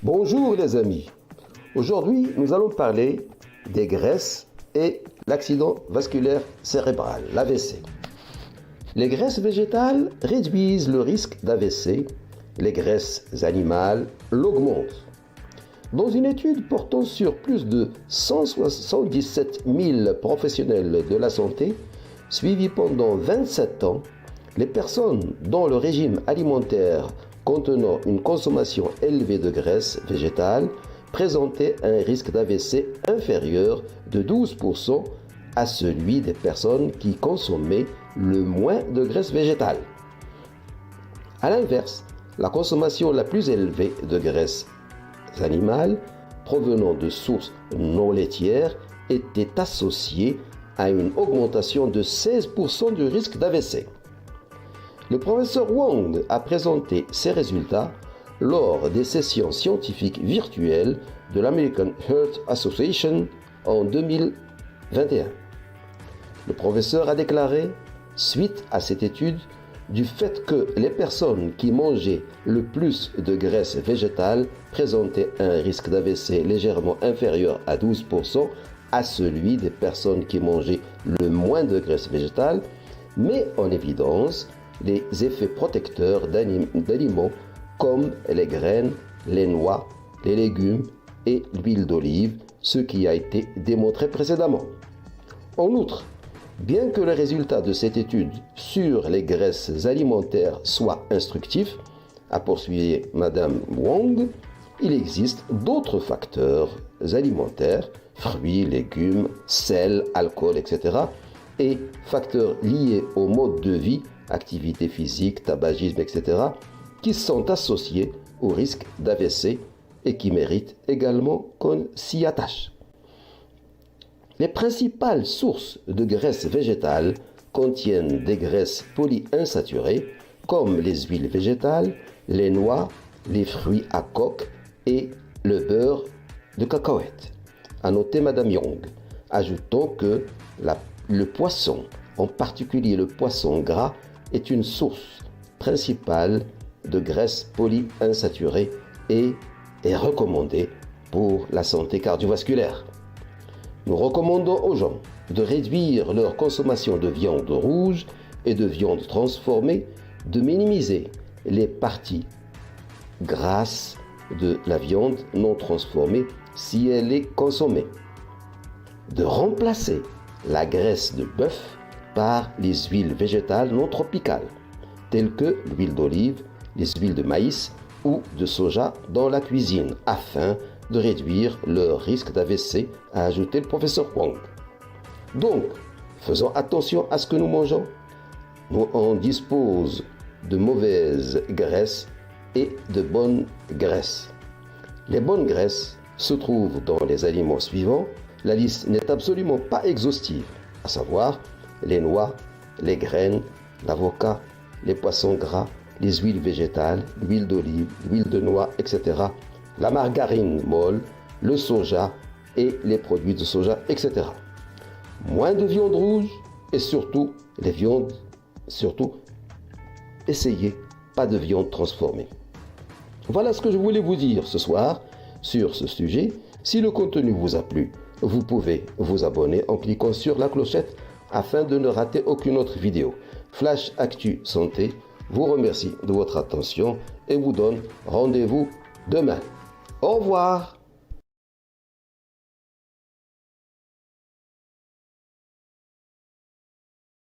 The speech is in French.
Bonjour les amis, aujourd'hui nous allons parler des graisses et l'accident vasculaire cérébral, l'AVC. Les graisses végétales réduisent le risque d'AVC, les graisses animales l'augmentent. Dans une étude portant sur plus de 177 000 professionnels de la santé, suivis pendant 27 ans, les personnes dont le régime alimentaire contenant une consommation élevée de graisses végétales présentaient un risque d'AVC inférieur de 12% à celui des personnes qui consommaient le moins de graisses végétales. A l'inverse, la consommation la plus élevée de graisses animales provenant de sources non laitières était associée à une augmentation de 16% du risque d'AVC. Le professeur Wang a présenté ses résultats lors des sessions scientifiques virtuelles de l'American Heart Association en 2021. Le professeur a déclaré, suite à cette étude, du fait que les personnes qui mangeaient le plus de graisses végétales présentaient un risque d'AVC légèrement inférieur à 12% à celui des personnes qui mangeaient le moins de graisses végétales, met en évidence les effets protecteurs d'aliments comme les graines, les noix, les légumes et l'huile d'olive, ce qui a été démontré précédemment. En outre, bien que les résultats de cette étude sur les graisses alimentaires soient instructifs, a poursuivi Madame Wang, il existe d'autres facteurs alimentaires, fruits, légumes, sel, alcool, etc., et facteurs liés au mode de vie, activité physique, tabagisme, etc., qui sont associés au risque d'AVC et qui méritent également qu'on s'y attache. Les principales sources de graisses végétales contiennent des graisses polyinsaturées comme les huiles végétales, les noix, les fruits à coque et le beurre de cacahuète. A noter Madame Young, ajoutant que le poisson, en particulier le poisson gras, est une source principale de graisses polyinsaturées et est recommandée pour la santé cardiovasculaire. Nous recommandons aux gens de réduire leur consommation de viande rouge et de viande transformée, de minimiser les parties grasses de la viande non transformée si elle est consommée, de remplacer la graisse de bœuf par les huiles végétales non tropicales, telles que l'huile d'olive, les huiles de maïs ou de soja dans la cuisine, afin de réduire leur risque d'AVC, a ajouté le professeur Wang. Donc, faisons attention à ce que nous mangeons. On dispose de mauvaises graisses et de bonnes graisses. Les bonnes graisses se trouvent dans les aliments suivants. La liste n'est absolument pas exhaustive, à savoir les noix, les graines, l'avocat, les poissons gras, les huiles végétales, l'huile d'olive, l'huile de noix, etc., la margarine molle, le soja et les produits de soja, etc. Moins de viande rouge et surtout les viandes, essayez pas de viande transformée. Voilà ce que je voulais vous dire ce soir sur ce sujet. Si le contenu vous a plu, vous pouvez vous abonner en cliquant sur la clochette afin de ne rater aucune autre vidéo. Flash Actu Santé vous remercie de votre attention et vous donne rendez-vous demain. Au revoir.